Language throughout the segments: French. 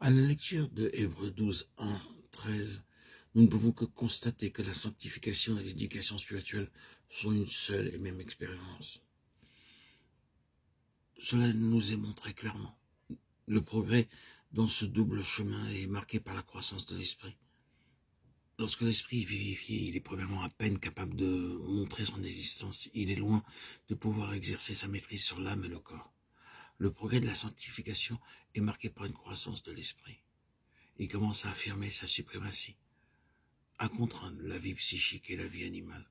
À la lecture de Hébreux 12, 1, 13, nous ne pouvons que constater que la sanctification et l'éducation spirituelle sont une seule et même expérience. Cela nous est montré clairement. Le progrès dans ce double chemin est marqué par la croissance de l'esprit. Lorsque l'esprit est vivifié, il est premièrement à peine capable de montrer son existence. Il est loin de pouvoir exercer sa maîtrise sur l'âme et le corps. Le progrès de la sanctification est marqué par une croissance de l'esprit. Il commence à affirmer sa suprématie, à contraindre la vie psychique et la vie animale,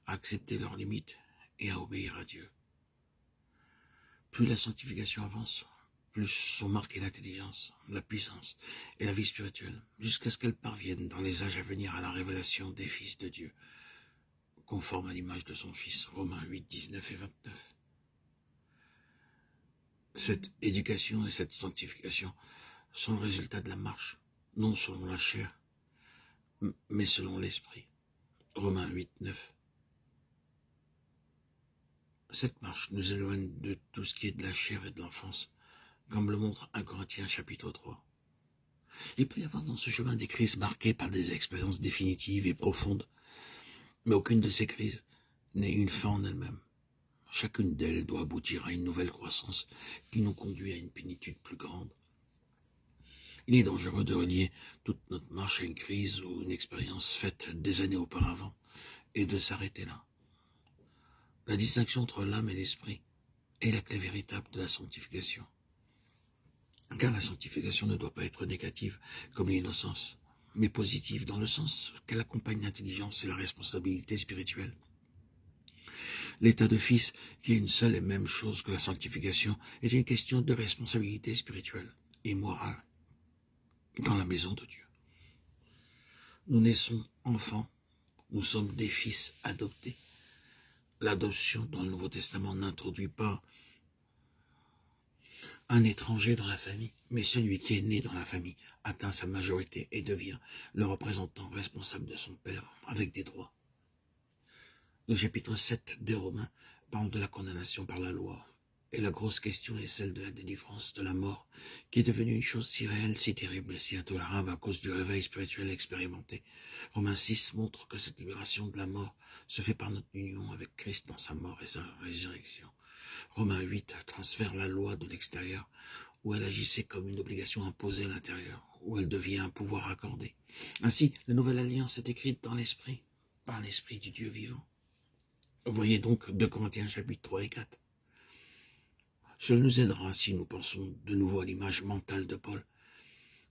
à accepter leurs limites et à obéir à Dieu. Plus la sanctification avance, plus sont marquées l'intelligence, la puissance et la vie spirituelle, jusqu'à ce qu'elle parvienne dans les âges à venir à la révélation des fils de Dieu, conforme à l'image de son Fils, Romains 8, 19 et 29. Cette éducation et cette sanctification sont le résultat de la marche, non selon la chair, mais selon l'esprit. Romains 8, 9. Cette marche nous éloigne de tout ce qui est de la chair et de l'enfance, comme le montre 1 Corinthiens chapitre 3. Il peut y avoir dans ce chemin des crises marquées par des expériences définitives et profondes, mais aucune de ces crises n'est une fin en elle-même. Chacune d'elles doit aboutir à une nouvelle croissance qui nous conduit à une plénitude plus grande. Il est dangereux de relier toute notre marche à une crise ou une expérience faite des années auparavant et de s'arrêter là. La distinction entre l'âme et l'esprit est la clé véritable de la sanctification. Car la sanctification ne doit pas être négative comme l'innocence, mais positive dans le sens qu'elle accompagne l'intelligence et la responsabilité spirituelle. L'état de fils, qui est une seule et même chose que la sanctification, est une question de responsabilité spirituelle et morale dans la maison de Dieu. Nous naissons enfants, nous sommes des fils adoptés. L'adoption dans le Nouveau Testament n'introduit pas un étranger dans la famille, mais celui qui est né dans la famille atteint sa majorité et devient le représentant responsable de son père avec des droits. Le chapitre 7 des Romains parle de la condamnation par la loi. Et la grosse question est celle de la délivrance de la mort, qui est devenue une chose si réelle, si terrible, si intolérable à cause du réveil spirituel expérimenté. Romains 6 montre que cette libération de la mort se fait par notre union avec Christ dans sa mort et sa résurrection. Romains 8 transfère la loi de l'extérieur, où elle agissait comme une obligation imposée à l'intérieur, où elle devient un pouvoir accordé. Ainsi, la nouvelle alliance est écrite dans l'esprit, par l'esprit du Dieu vivant. Voyez donc 2 Corinthiens chapitre 3 et 4. Cela nous aidera si nous pensons de nouveau à l'image mentale de Paul.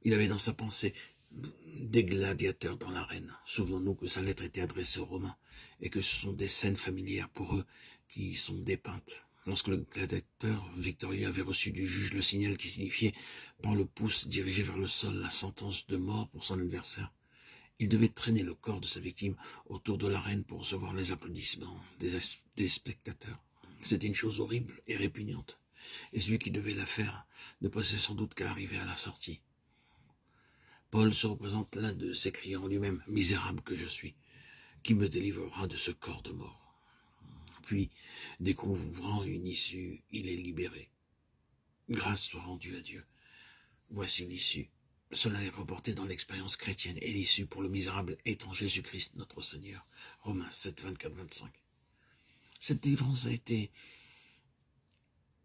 Il avait dans sa pensée des gladiateurs dans l'arène. Souvenons-nous que sa lettre était adressée aux Romains et que ce sont des scènes familières pour eux qui y sont dépeintes. Lorsque le gladiateur victorieux avait reçu du juge le signal qui signifiait par le pouce dirigé vers le sol la sentence de mort pour son adversaire, il devait traîner le corps de sa victime autour de l'arène pour recevoir les applaudissements des spectateurs. C'était une chose horrible et répugnante. Et celui qui devait la faire ne pensait sans doute qu'à arriver à la sortie. Paul se représente l'un de s'écriant en lui-même, « Misérable que je suis, qui me délivrera de ce corps de mort ?» Puis, découvrant une issue, il est libéré. Grâce soit rendue à Dieu. Voici l'issue. Cela est reporté dans l'expérience chrétienne, et l'issue pour le misérable étant Jésus-Christ notre Seigneur. Romains 7, 24, 25. Cette délivrance a été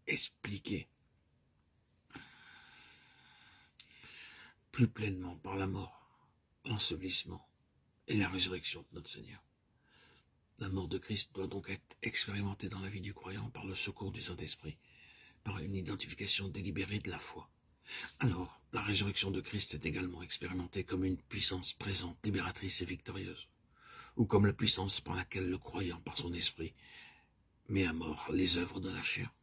expliquée plus pleinement par la mort, l'ensevelissement et la résurrection de notre Seigneur. La mort de Christ doit donc être expérimentée dans la vie du croyant par le secours du Saint-Esprit, par une identification délibérée de la foi. Alors, la résurrection de Christ est également expérimentée comme une puissance présente, libératrice et victorieuse, ou comme la puissance par laquelle le croyant, par son esprit, met à mort les œuvres de la chair.